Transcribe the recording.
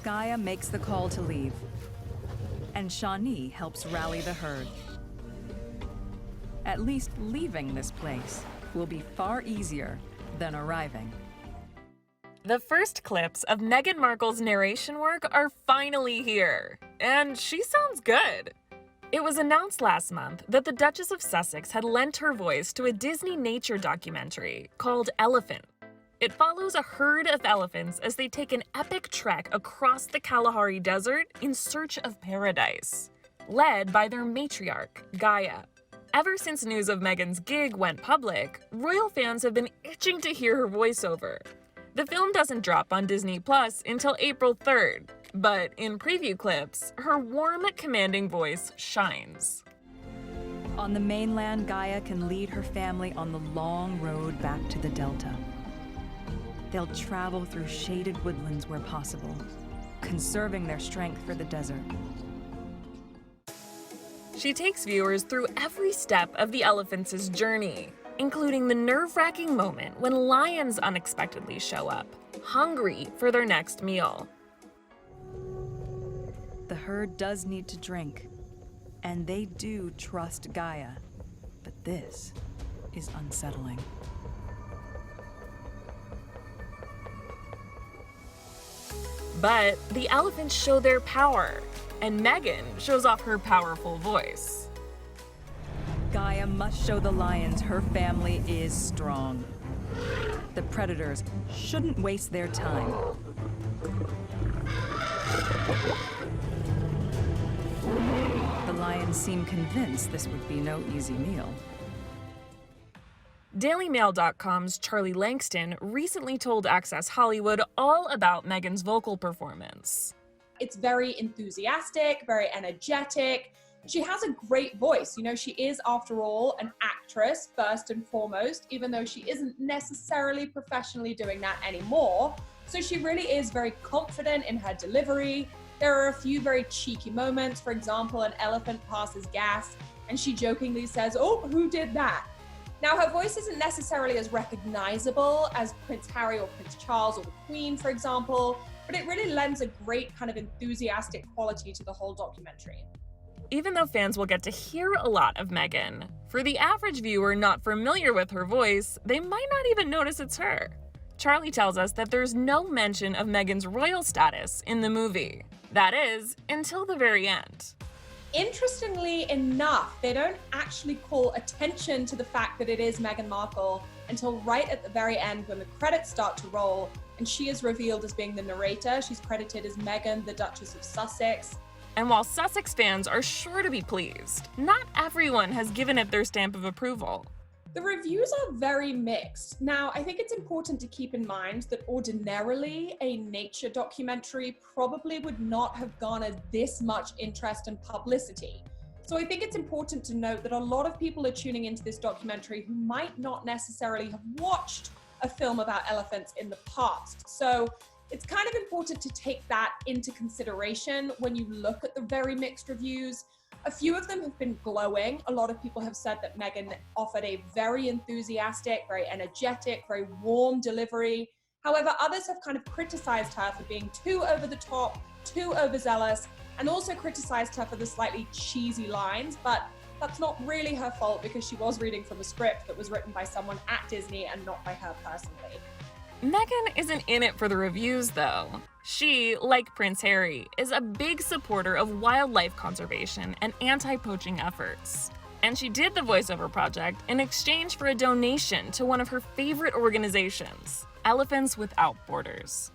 Gaia makes the call to leave, and Shawnee helps rally the herd. At least leaving this place will be far easier than arriving. The first clips of Meghan Markle's narration work are finally here, and she sounds good. It was announced last month that the Duchess of Sussex had lent her voice to a Disneynature documentary called Elephant. It follows a herd of elephants as they take an epic trek across the Kalahari Desert in search of paradise, led by their matriarch, Gaia. Ever since news of Meghan's gig went public, royal fans have been itching to hear her voiceover. The film doesn't drop on Disney Plus until April 3rd, but in preview clips, her warm, commanding voice shines. On the mainland, Gaia can lead her family on the long road back to the Delta. They'll travel through shaded woodlands where possible, conserving their strength for the desert. She takes viewers through every step of the elephants' journey, including the nerve-wracking moment when lions unexpectedly show up, hungry for their next meal. The herd does need to drink, and they do trust Gaia, but this is unsettling. But the elephants show their power, and Meghan shows off her powerful voice. Gaia must show the lions her family is strong. The predators shouldn't waste their time. The lions seem convinced this would be no easy meal. DailyMail.com's Charlie Lankston recently told Access Hollywood all about Meghan's vocal performance. It's very enthusiastic, very energetic. She has a great voice. You know, she is, after all, an actress first and foremost, even though she isn't necessarily professionally doing that anymore. So she really is very confident in her delivery. There are a few very cheeky moments. For example, an elephant passes gas and she jokingly says, "Oh, who did that?" Now, her voice isn't necessarily as recognizable as Prince Harry or Prince Charles or the Queen, for example, but it really lends a great kind of enthusiastic quality to the whole documentary. Even though fans will get to hear a lot of Meghan, for the average viewer not familiar with her voice, they might not even notice it's her. Charlie tells us that there's no mention of Meghan's royal status in the movie. That is, until the very end. Interestingly enough, they don't actually call attention to the fact that it is Meghan Markle until right at the very end when the credits start to roll and she is revealed as being the narrator. She's credited as Meghan, the Duchess of Sussex. And while Sussex fans are sure to be pleased, not everyone has given it their stamp of approval. The reviews are very mixed. Now, I think it's important to keep in mind that ordinarily a nature documentary probably would not have garnered this much interest and publicity. So I think it's important to note that a lot of people are tuning into this documentary who might not necessarily have watched a film about elephants in the past. So it's kind of important to take that into consideration when you look at the very mixed reviews. A few of them have been glowing. A lot of people have said that Meghan offered a very enthusiastic, very energetic, very warm delivery. However, others have kind of criticized her for being too over the top, too overzealous, and also criticized her for the slightly cheesy lines, but that's not really her fault because she was reading from a script that was written by someone at Disney and not by her personally. Meghan isn't in it for the reviews, though. She, like Prince Harry, is a big supporter of wildlife conservation and anti-poaching efforts. And she did the voiceover project in exchange for a donation to one of her favorite organizations, Elephants Without Borders.